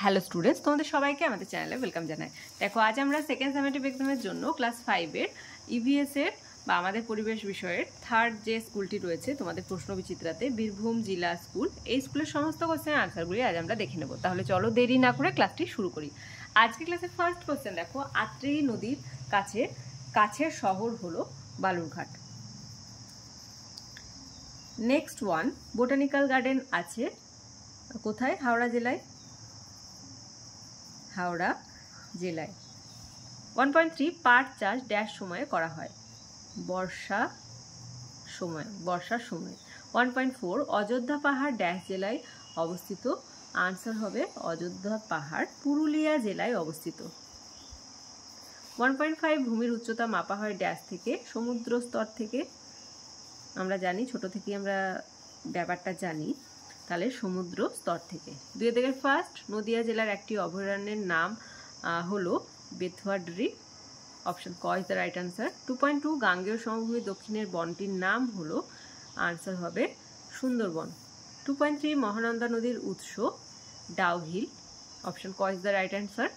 Hello students, তোমাদের সবাইকে আমাদের চ্যানেলে ওয়েলকাম জানাই। দেখো, আজ আমরা সেকেন্ড সামেটিভ এক্সামের জন্য ক্লাস 5-এর ইভিএসের বা আমাদের পরিবেশ বিষয়ের থার্ড যে স্কুলটি রয়েছে তোমাদের প্রশ্ন বিচিত্রাতে, বীরভূম জেলা স্কুল, এই স্কুলের সমস্ত কোশ্চেনের আনসারগুলি আজ আমরা দেখে নেব। তাহলে চলো দেরি না করে ক্লাসটি শুরু করি। আজকে ক্লাসের ফার্স্ট কোশ্চেন দেখো, আত্রেই নদীর কাছের শহর হলো Balurghat. Next one, botanical garden আছে কোথায়? হাওড়া জেলায়। 1.3 পাট চাষ ড্যাশ সময়ে করা হয়? বর্ষার সময়। 1.4 অযোধ্যা পাহাড় ড্যাশ জেলায় অবস্থিত? আনসার হবে অযোধ্যা পাহাড় পুরুলিয়া জেলায় অবস্থিত। 1.5 ভূমির উচ্চতা মাপা হয় ড্যাশ থেকে? সমুদ্র স্তর থেকে। আমরা জানি, ছোট থেকে আমরা ব্যাপারটা জানি, তাহলে সমুদ্র স্তর থেকে। 2 ফার্স্ট, নদিয়া জেলার একটি অভয়ারণ্যের নাম হলো বেথুয়াড্রি। অপশন ক ইজ দ্য রাইট আনসার। 2.2 গাঙ্গেয় সমভূমির দক্ষিণের বনটির নাম হলো? আনসার হবে সুন্দরবন। 2.3 মহানন্দা নদীর উৎস? ডাউহিল। অপশন ক is the right answer.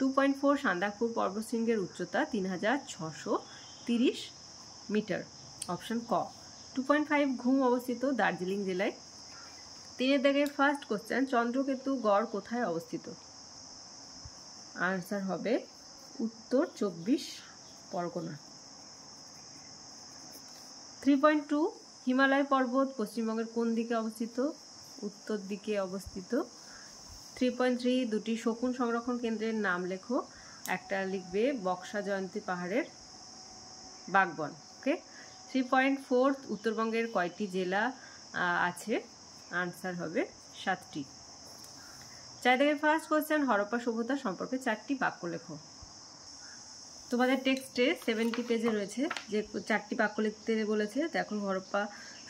2.4 Sandakphu পর্বতশৃঙ্গের উচ্চতা 3630 মিটার। অপশন ক। 2.5 ঘুম অবস্থিত দার্জিলিং জেলায়। 3 ফার্স্ট কোশ্চেন, চন্দ্রকেতু গড় কোথায় অবস্থিত? আনসার হবে উত্তর 24 পরগনা। 3.2 হিমালয় পর্বত পশ্চিমবঙ্গের কোন দিকে অবস্থিত? উত্তর দিকে অবস্থিত। 3.3 দুটি শকুন সংরক্ষণ কেন্দ্রের নাম লেখো। একটা লিখবে বক্সা জয়ন্তী পাহাড়ের বাগবন। ওকে। 3.4 উত্তরবঙ্গের কয়টি জেলা আছে? আনসার হবে 7টি। 4 ফার্স্ট কোশ্চেন, হরপ্পা সভ্যতা সম্পর্কে 4টি বাক্য লেখো। তোমাদের টেক্সটে 70 পেজে রয়েছে যে 4টি বাক্য লিখতে বলেছে। দেখো, হরপ্পা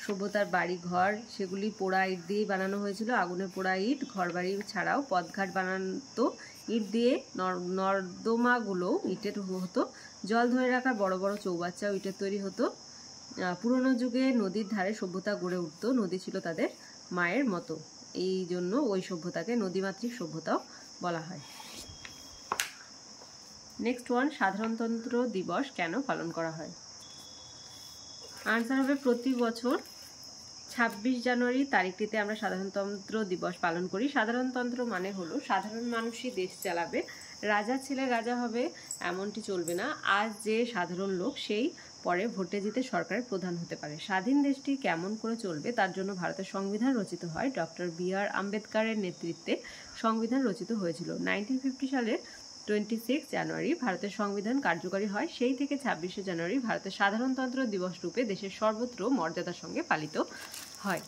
সভ্যতার বাড়ি ঘর সেগুলি পোড়া ইট দিয়ে বানানো হয়েছিল। আগুনে পোড়া ইট, ঘর বাড়ি ছাড়াও পথঘাট বানাতো ইট দিয়ে, নর্দমাগুলো ইটের হতো, জল ধরে রাখার বড় বড় চৌবাচ্চাও ইটের তৈরি হতো। পুরনো যুগে নদীর ধারে সভ্যতা গড়ে উঠত, নদী ছিল তাদের মায়ের মতো, এই জন্য ওই সভ্যতাকে নদীমাতৃক সভ্যতাও বলা হয়। নেক্সট ওয়ান, সাধারণতন্ত্র দিবস কেন পালন করা হয়? আনসার হবে প্রতি বছর 26 জানুয়ারি তারিখটিতে আমরা সাধারণতন্ত্র দিবস পালন করি। সাধারণতন্ত্র মানে হলো সাধারণ মানুষই দেশ চালাবে, রাজা ছেলে রাজা হবে এমনটি চলবে না। আজ যে সাধারণ লোক সেই পরে ভোটে জিতে সরকারের প্রধান হতে পারে। স্বাধীন দেশটি কেমন করে চলবে তার জন্য ভারতের সংবিধান রচিত হয়। Doctor B.R.. আম্বেদকরের নেতৃত্বে সংবিধান রচিত হয়েছিল। 1950 সালের 26 জানুয়ারি ভারতের সংবিধান কার্যকরী হয়। সেই থেকে 26শে জানুয়ারি ভারতের সাধারণতন্ত্র দিবস রূপে দেশের সর্বত্র মর্যাদার সঙ্গে পালিত হয়।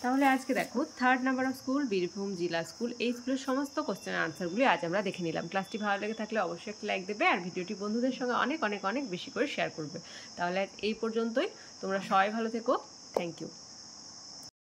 তাহলে আজকে দেখো, third number of school Birbhum জেলা স্কুল, এই স্কুলের সমস্ত কোশ্চেনের আনসারগুলি আজ আমরা দেখে নিলাম। ক্লাসটি ভালো লেগে থাকলে অবশ্যই একটা লাইক দেবে আর ভিডিওটি বন্ধুদের সঙ্গে অনেক অনেক অনেক বেশি করে শেয়ার করবে। তাহলে এই পর্যন্তই, তোমরা সবাই ভালো থেকো। Thank you.